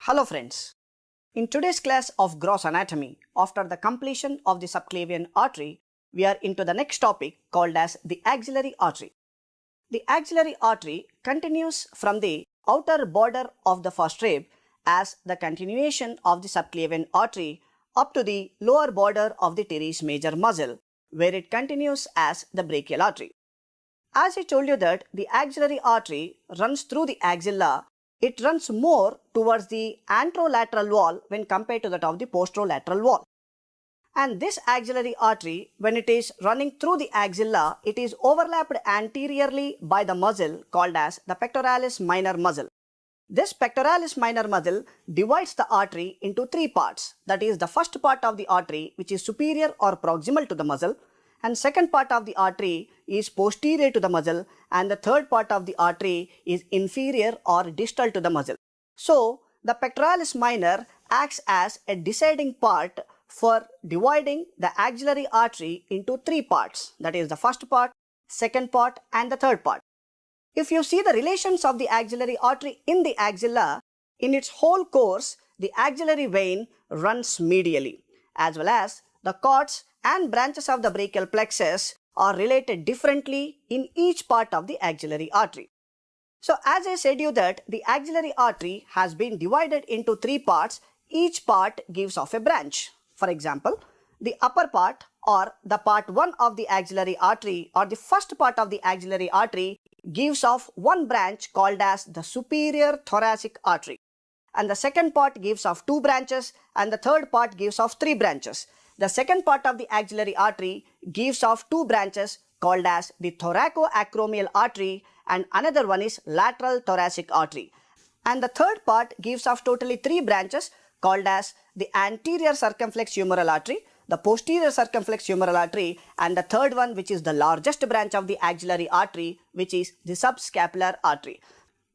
Hello friends. In today's class of gross anatomy, after the completion of the subclavian artery, we are into the next topic called as the axillary artery. The axillary artery continues from the outer border of the first rib as the continuation of the subclavian artery up to the lower border of the teres major muscle, where it continues as the brachial artery. As I told you that the axillary artery runs through the axilla, it runs more towards the anterolateral wall when compared to that of the posterolateral wall. And this axillary artery, when it is running through the axilla, it is overlapped anteriorly by the muscle called as the pectoralis minor muscle. This pectoralis minor muscle divides the artery into three parts. That is the first part of the artery, which is superior or proximal to the muscle, and second part of the artery is posterior to the muscle, and the third part of the artery is inferior or distal to the muscle. So the pectoralis minor acts as a deciding part for dividing the axillary artery into three parts, that is the first part, second part and the third part. If you see the relations of the axillary artery in the axilla, in its whole course the axillary vein runs medially, as well as the cords and branches of the brachial plexus are related differently in each part of the axillary artery. So as I said you that the axillary artery has been divided into three parts, each part gives off a branch. For example, the upper part or the part 1 of the axillary artery or the first part of the axillary artery gives off one branch called as the superior thoracic artery, and the second part gives off two branches, and the third part gives off three branches. The second part of the axillary artery gives off two branches called as the thoracoacromial artery, and another one is lateral thoracic artery. And the third part gives off totally three branches called as the anterior circumflex humeral artery, the posterior circumflex humeral artery, and the third one, which is the largest branch of the axillary artery, which is the subscapular artery.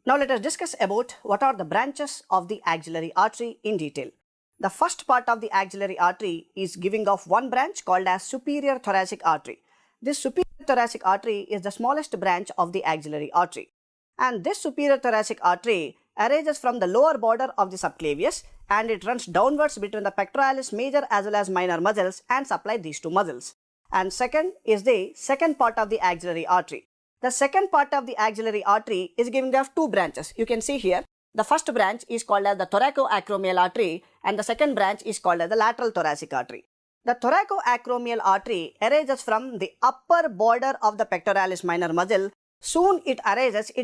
Now let us discuss about what are the branches of the axillary artery in detail. The first part of the axillary artery is giving off one branch called as superior thoracic artery. This superior thoracic artery is the smallest branch of the axillary artery. And this superior thoracic artery arises from the lower border of the subclavius, and it runs downwards between the pectoralis major as well as minor muscles and supply these two muscles. And second is the second part of the axillary artery. The second part of the axillary artery is giving off two branches. You can see here. The first branch is called as the thoracoacromial artery, and the second branch is called as the lateral thoracic artery. The thoracoacromial artery arises from the upper border of the pectoralis minor muscle. Soon it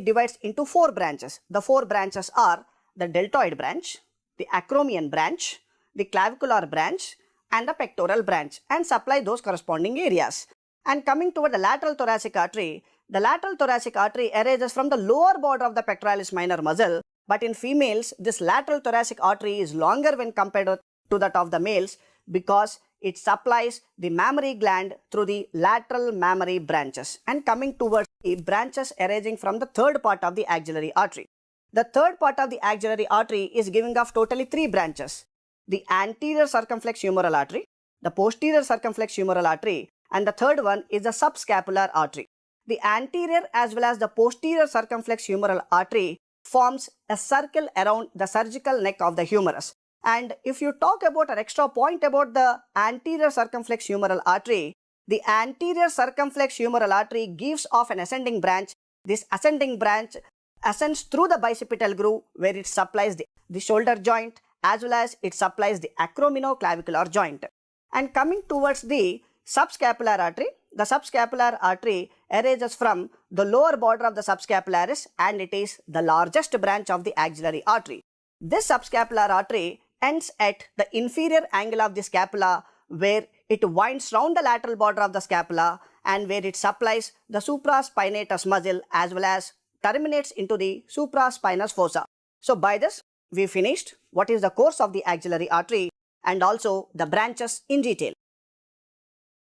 divides into four branches. The four branches are the deltoid branch, the acromion branch, the clavicular branch and the pectoral branch, and supply those corresponding areas. And coming toward the lateral thoracic artery, the lateral thoracic artery arises from the lower border of the pectoralis minor muscle. But in females, this lateral thoracic artery is longer when compared to that of the males because it supplies the mammary gland through the lateral mammary branches. And coming towards the branches arising from the third part of the axillary artery. The third part of the axillary artery is giving off totally three branches. The anterior circumflex humeral artery, the posterior circumflex humeral artery, and the third one is the subscapular artery. The anterior as well as the posterior circumflex humeral artery forms a circle around the surgical neck of the humerus. And if you talk about an extra point about the anterior circumflex humeral artery, the anterior circumflex humeral artery gives off an ascending branch. This ascending branch ascends through the bicipital groove where it supplies the shoulder joint as well as it supplies the acromioclavicular joint. And coming towards the subscapular artery, the subscapular artery arises from the lower border of the subscapularis, and it is the largest branch of the axillary artery. This subscapular artery ends at the inferior angle of the scapula, where it winds round the lateral border of the scapula and where it supplies the supraspinatus muscle as well as terminates into the supraspinous fossa. So by this we finished what is the course of the axillary artery and also the branches in detail.